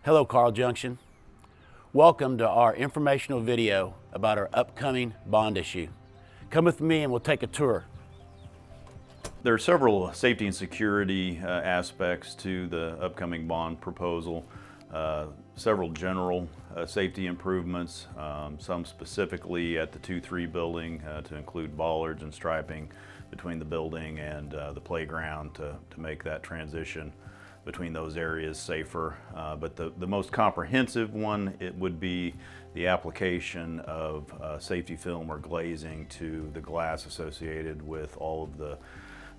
Hello, Carl Junction. Welcome to our informational video about our upcoming bond issue. Come with me and we'll take a tour. There are several safety and security aspects to the upcoming bond proposal. Several general safety improvements, some specifically at the 2-3 building to include bollards and striping between the building and the playground to make that transition between those areas safer. But the most comprehensive one, it would be the application of safety film or glazing to the glass associated with all of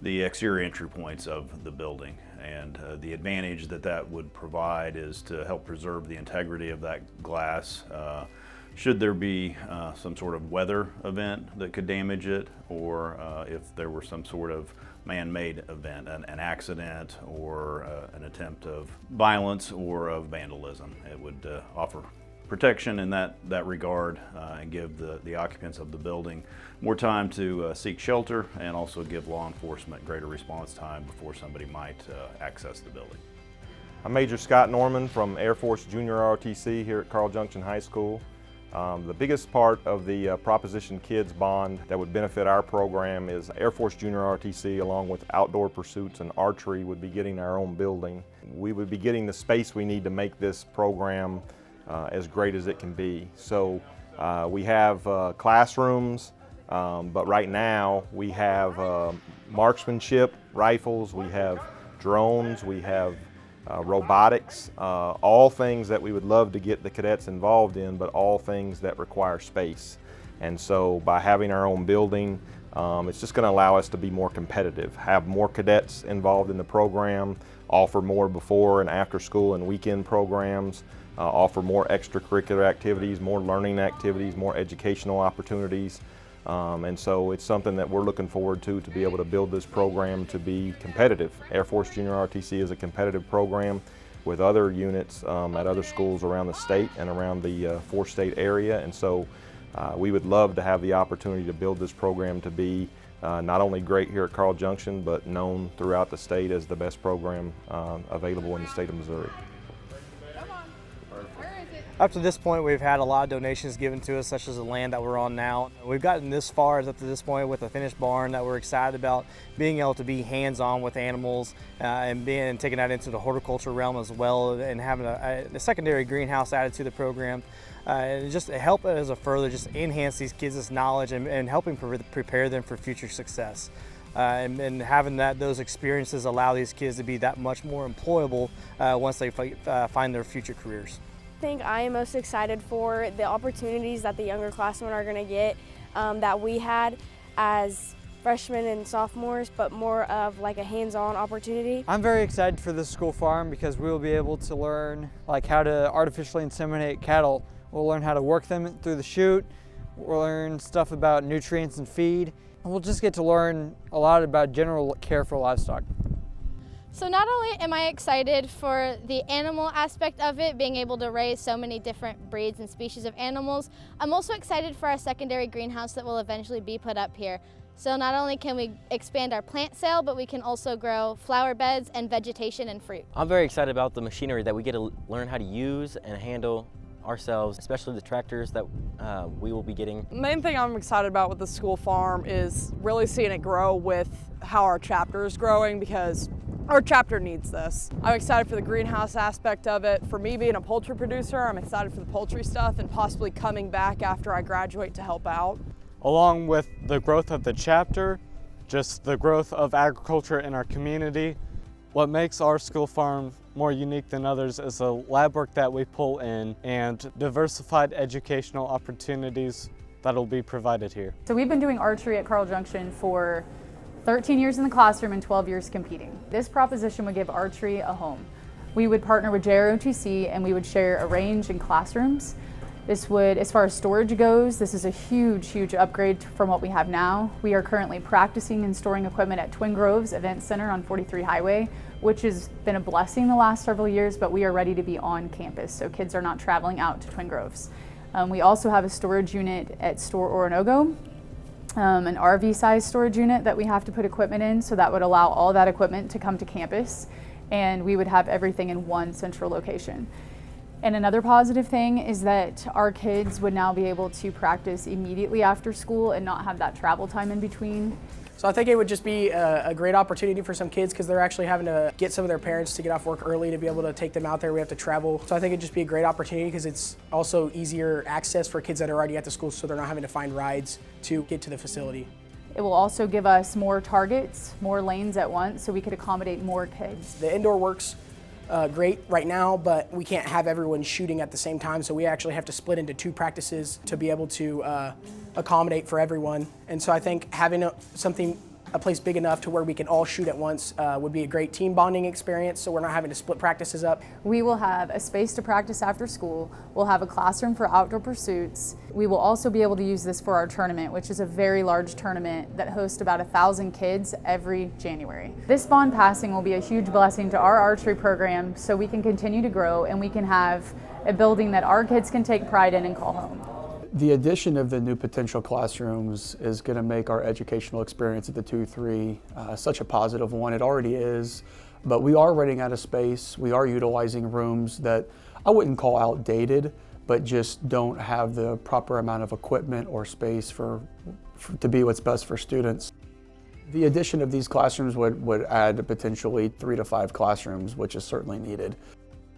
the exterior entry points of the building. And the advantage that would provide is to help preserve the integrity of that glass should there be some sort of weather event that could damage it, or if there were some sort of man-made event, an accident or an attempt of violence or of vandalism. It would offer protection in that regard and give the occupants of the building more time to seek shelter, and also give law enforcement greater response time before somebody might access the building. I'm Major Scott Norman from Air Force Junior ROTC here at Carl Junction High School. The biggest part of the Proposition K.I.D.S bond that would benefit our program is Air Force Junior ROTC, along with outdoor pursuits and archery, would be getting our own building. We would be getting the space we need to make this program as great as it can be. So we have classrooms, but right now we have marksmanship rifles, we have drones, we have robotics, all things that we would love to get the cadets involved in, but all things that require space. And so by having our own building, it's just going to allow us to be more competitive, have more cadets involved in the program, offer more before and after school and weekend programs, offer more extracurricular activities, more learning activities, more educational opportunities. And so it's something that we're looking forward to be able to build this program to be competitive. Air Force Junior ROTC is a competitive program with other units at other schools around the state and around the four-state area. And so we would love to have the opportunity to build this program to be not only great here at Carl Junction, but known throughout the state as the best program available in the state of Missouri. Up to this point, we've had a lot of donations given to us, such as the land that we're on now. We've gotten this far up to this point with a finished barn that we're excited about, being able to be hands-on with animals and taking that into the horticulture realm as well, and having a secondary greenhouse added to the program. And just to help as a further just enhance these kids' knowledge and helping prepare them for future success. And having those experiences allow these kids to be that much more employable once they find their future careers. I think I am most excited for the opportunities that the younger classmen are going to get that we had as freshmen and sophomores, but more of like a hands-on opportunity. I'm very excited for this school farm because we will be able to learn like how to artificially inseminate cattle. We'll learn how to work them through the chute. We'll learn stuff about nutrients and feed. And we'll just get to learn a lot about general care for livestock. So not only am I excited for the animal aspect of it, being able to raise so many different breeds and species of animals, I'm also excited for our secondary greenhouse that will eventually be put up here. So not only can we expand our plant sale, but we can also grow flower beds and vegetation and fruit. I'm very excited about the machinery that we get to learn how to use and handle ourselves, especially the tractors that we will be getting. The main thing I'm excited about with the school farm is really seeing it grow with how our chapter is growing, because our chapter needs this. I'm excited for the greenhouse aspect of it. For me being a poultry producer, I'm excited for the poultry stuff and possibly coming back after I graduate to help out. Along with the growth of the chapter, just the growth of agriculture in our community, what makes our school farm more unique than others is the lab work that we pull in and diversified educational opportunities that will be provided here. So we've been doing archery at Carl Junction for 13 years in the classroom and 12 years competing. This proposition would give archery a home. We would partner with JROTC and we would share a range in classrooms. This would, as far as storage goes, this is a huge, huge upgrade from what we have now. We are currently practicing and storing equipment at Twin Groves Event Center on 43 Highway, which has been a blessing the last several years, but we are ready to be on campus, so kids are not traveling out to Twin Groves. We also have a storage unit at Store Oronogo, an RV-sized storage unit that we have to put equipment in, so that would allow all that equipment to come to campus, and we would have everything in one central location. And another positive thing is that our kids would now be able to practice immediately after school and not have that travel time in between. So I think it would just be a great opportunity for some kids because they're actually having to get some of their parents to get off work early to be able to take them out there. We have to travel. So I think it'd just be a great opportunity because it's also easier access for kids that are already at the school, so they're not having to find rides to get to the facility. It will also give us more targets, more lanes at once, so we could accommodate more kids. The indoor works great right now, but we can't have everyone shooting at the same time, so we actually have to split into 2 practices to be able to accommodate for everyone. And so I think having a place big enough to where we can all shoot at once would be a great team bonding experience, so we're not having to split practices up. We will have a space to practice after school. We'll have a classroom for outdoor pursuits. We will also be able to use this for our tournament, which is a very large tournament that hosts about 1,000 kids every January. This bond passing will be a huge blessing to our archery program so we can continue to grow and we can have a building that our kids can take pride in and call home. The addition of the new potential classrooms is going to make our educational experience at the 2-3 such a positive one. It already is, but we are running out of space. We are utilizing rooms that I wouldn't call outdated, but just don't have the proper amount of equipment or space to be what's best for students. The addition of these classrooms would add potentially 3 to 5 classrooms, which is certainly needed.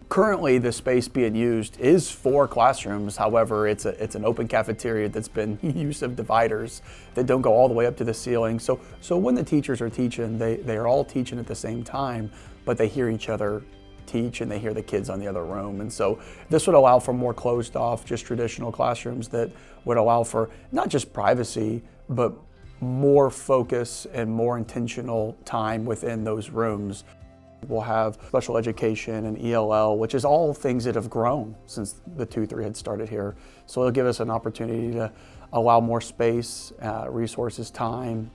Currently, the space being used is for classrooms. However, it's an open cafeteria that's been use of dividers that don't go all the way up to the ceiling. So when the teachers are teaching, they are all teaching at the same time, but they hear each other teach and they hear the kids on the other room. And so this would allow for more closed off, just traditional classrooms that would allow for not just privacy, but more focus and more intentional time within those rooms. We'll have special education and ELL, which is all things that have grown since the 2-3 had started here. So it'll give us an opportunity to allow more space, resources, time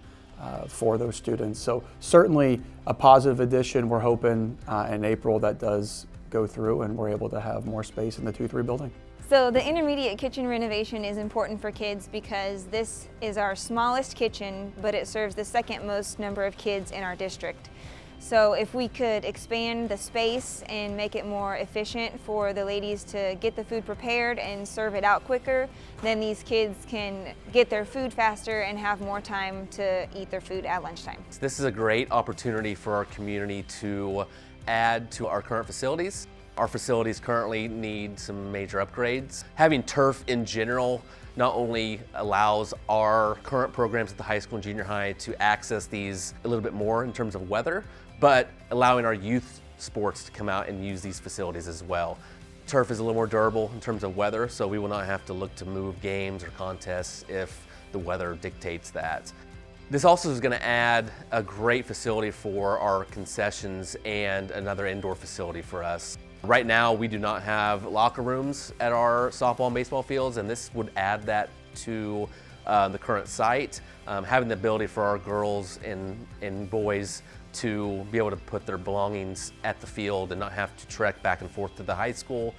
for those students. So certainly a positive addition. We're hoping in April that does go through and we're able to have more space in the 2-3 building. So the intermediate kitchen renovation is important for kids because this is our smallest kitchen, but it serves the second most number of kids in our district. So if we could expand the space and make it more efficient for the ladies to get the food prepared and serve it out quicker, then these kids can get their food faster and have more time to eat their food at lunchtime. This is a great opportunity for our community to add to our current facilities. Our facilities currently need some major upgrades. Having turf in general not only allows our current programs at the high school and junior high to access these a little bit more in terms of weather, but allowing our youth sports to come out and use these facilities as well. Turf is a little more durable in terms of weather, so we will not have to look to move games or contests if the weather dictates that. This also is going to add a great facility for our concessions and another indoor facility for us. Right now, we do not have locker rooms at our softball and baseball fields, and this would add that to the current site. Having the ability for our girls and boys to be able to put their belongings at the field and not have to trek back and forth to the high school.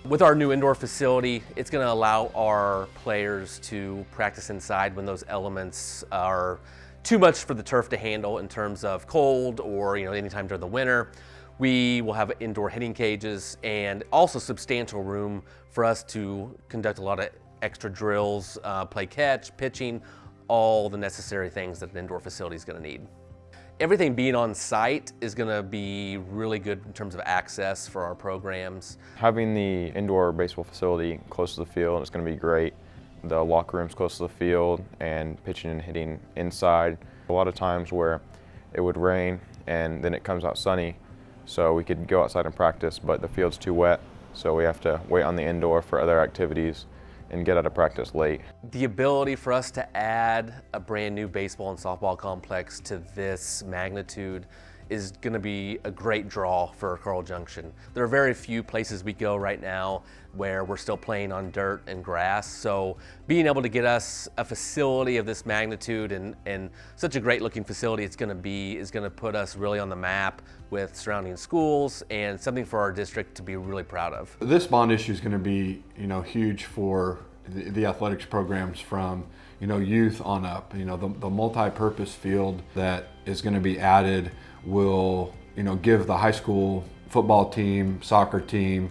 With our new indoor facility, it's going to allow our players to practice inside when those elements are too much for the turf to handle in terms of cold or anytime during the winter. We will have indoor hitting cages and also substantial room for us to conduct a lot of extra drills, play catch, pitching, all the necessary things that an indoor facility is going to need. Everything being on site is going to be really good in terms of access for our programs. Having the indoor baseball facility close to the field is going to be great. The locker room's close to the field and pitching and hitting inside. A lot of times where it would rain and then it comes out sunny, so we could go outside and practice, but the field's too wet, so we have to wait on the indoor for other activities and get out of practice late. The ability for us to add a brand new baseball and softball complex to this magnitude is going to be a great draw for Carl Junction. There are very few places we go right now where we're still playing on dirt and grass, so being able to get us a facility of this magnitude and such a great looking facility it's going to be is going to put us really on the map with surrounding schools and something for our district to be really proud of. This bond issue is going to be huge for the athletics programs from youth on up. The multi-purpose field that is going to be added will give the high school football team, soccer team,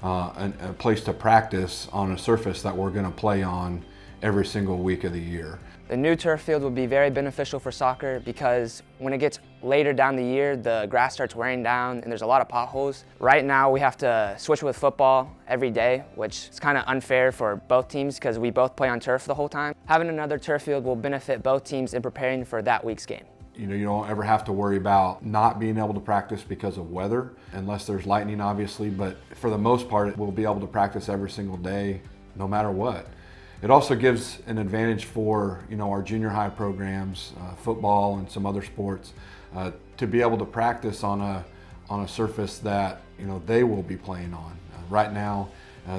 a place to practice on a surface that we're going to play on every single week of the year. The new turf field will be very beneficial for soccer because when it gets later down the year, the grass starts wearing down and there's a lot of potholes. Right now we have to switch with football every day, which is kind of unfair for both teams because we both play on turf the whole time. Having another turf field will benefit both teams in preparing for that week's game. You know, you don't ever have to worry about not being able to practice because of weather, unless there's lightning obviously, but for the most part we'll be able to practice every single day no matter what. It also gives an advantage for, you know, our junior high programs, football and some other sports, to be able to practice on a surface that, you know, they will be playing on. Right now,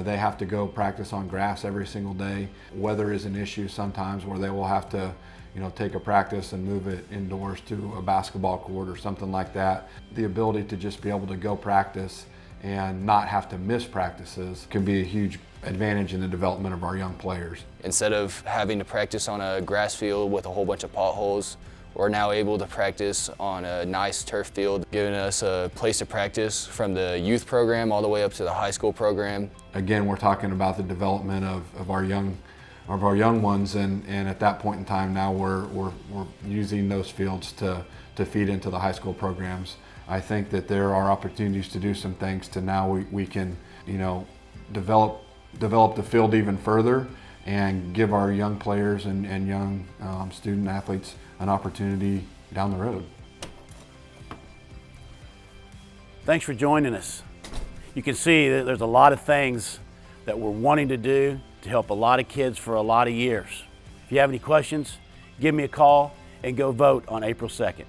they have to go practice on grass every single day. Weather is an issue sometimes where they will have to, you know, take a practice and move it indoors to a basketball court or something like that. The ability to just be able to go practice and not have to miss practices can be a huge advantage in the development of our young players. Instead of having to practice on a grass field with a whole bunch of potholes, we're now able to practice on a nice turf field, giving us a place to practice from the youth program all the way up to the high school program. Again, we're talking about the development of our young ones, and at that point in time now we're using those fields to feed into the high school programs. I think that there are opportunities to do some things to now we can, you know, develop the field even further and give our young players and young student athletes an opportunity down the road. Thanks for joining us. You can see that there's a lot of things that we're wanting to do to help a lot of kids for a lot of years. If you have any questions, give me a call and go vote on April 2nd.